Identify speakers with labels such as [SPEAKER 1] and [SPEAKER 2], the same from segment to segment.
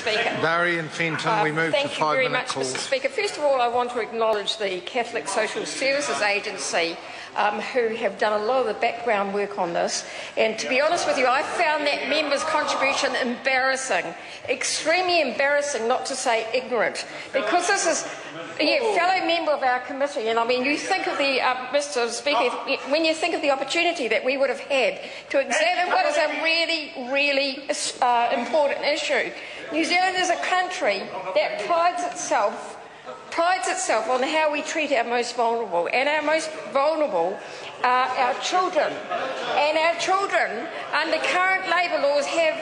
[SPEAKER 1] Speaker.
[SPEAKER 2] Barry and Fenton, we move to 5-minute calls.
[SPEAKER 1] Thank you very much, Mr. Speaker. First of all, I want to acknowledge the Catholic Social Services Agency, who have done a lot of the background work on this. And to be honest with you, I found that member's contribution embarrassing, extremely embarrassing, not to say ignorant, because this is a fellow member of our committee. And I mean, you think of the, Mr. Speaker, when you think of the opportunity that we would have had to examine what is a really, really important issue. New Zealand is a country that prides itself on how we treat our most vulnerable, and our most vulnerable are our children. And our children, under current labour laws, have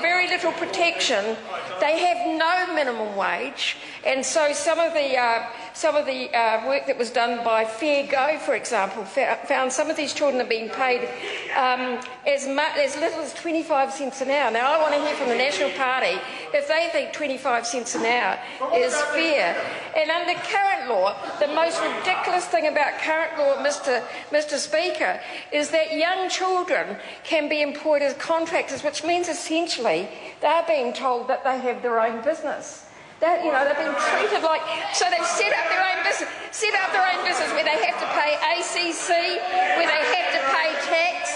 [SPEAKER 1] very little protection. They have no minimum wage, and so some of the work that was done by Fair Go, for example, found some of these children are being paid as little as 25 cents an hour. Now, I want to hear from the National Party if they think 25 cents an hour is fair. And under current law, the most ridiculous thing about current law, Mr. Speaker, is that young children can be employed as contractors, which means essentially they're being told that they have their own business. They've been treated like, so they've set up their own business where they have to pay ACC, where they have to pay tax.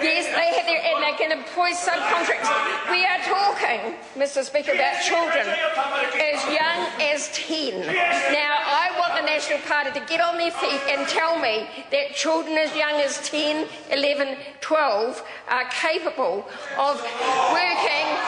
[SPEAKER 1] Yes, and they can employ subcontractors. We are talking, Mr. Speaker, about children as young as 10. Now, I want the National Party to get on their feet and tell me that children as young as 10, 11, 12 are capable of working.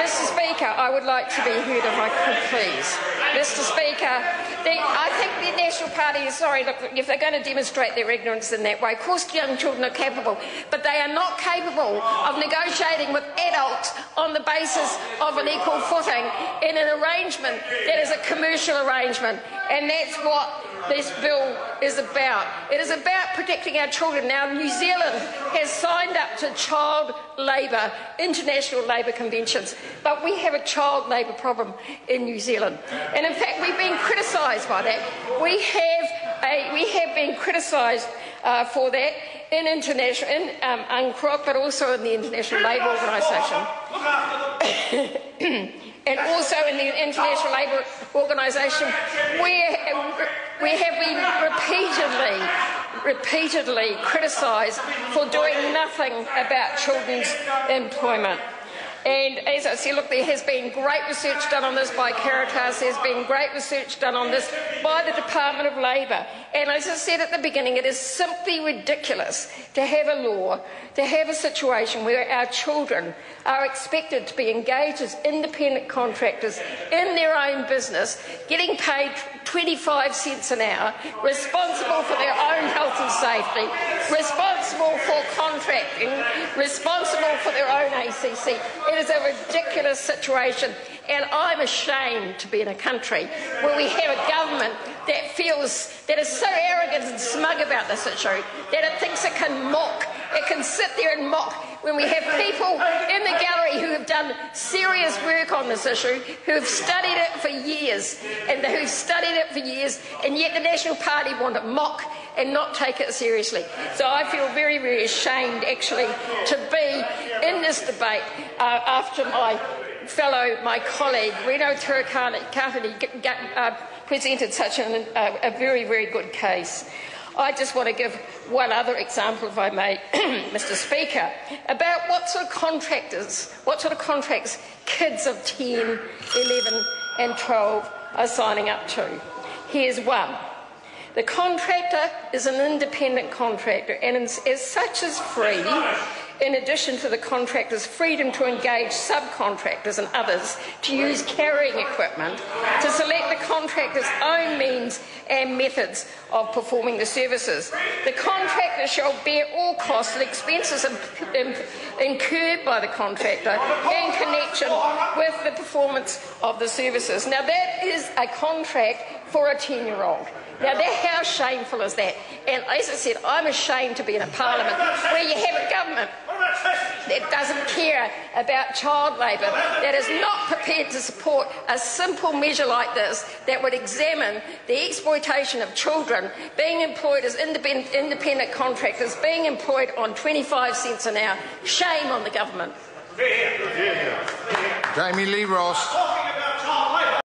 [SPEAKER 1] Mr. Speaker, I would like to be heard if I could, please. Mr. Speaker, I think the National Party is sorry. Look, if they're going to demonstrate their ignorance in that way, of course young children are capable, but they are not capable of negotiating with adults on the basis of an equal footing in an arrangement that is a commercial arrangement, and that's what this bill is about. It is about protecting our children. Now, New Zealand has signed up to child labour, international labour conventions, but we have a child labour problem in New Zealand. And in fact, we've been criticised by that. We have been criticised for that in UNCROC, but also in the International Labour Organisation. And also in the International Labour Organisation, we have been repeatedly criticised for doing nothing about children's employment. And as I said, look, there has been great research done on this by Caritas, there's been great research done on this by the Department of Labour. And as I said at the beginning, it is simply ridiculous to have a law, to have a situation where our children are expected to be engaged as independent contractors in their own business, getting paid 25 cents an hour, responsible for their own health and safety, responsible for contracting, responsible for their own ACC. It is a ridiculous situation, and I'm ashamed to be in a country where we have a government that is so arrogant and smug about this issue that it thinks it can sit there and mock when we have people in the gallery who have done serious work on this issue, who have studied it for years, and yet the National Party want to mock and not take it seriously. So I feel very, very ashamed, actually, to be in this debate after my colleague, Reno Turakani, presented such a very, very good case. I just want to give one other example, if I may, Mr. Speaker, about what sort of contracts kids of 10, 11 and 12 are signing up to. Here's one. The contractor is an independent contractor and as such is free, in addition to the contractor's freedom to engage subcontractors and others to use carrying equipment, to select the contractor's own means and methods of performing the services. The contractor shall bear all costs and expenses incurred by the contractor in connection with the performance of the services. Now, that is a contract for a 10-year-old. Now, how shameful is that? And as I said, I'm ashamed to be in a parliament where you have a government that doesn't care about child labour, that is not prepared to support a simple measure like this that would examine the exploitation of children being employed as independent contractors, being employed on 25 cents an hour. Shame on the government.
[SPEAKER 2] Jamie Lee Ross.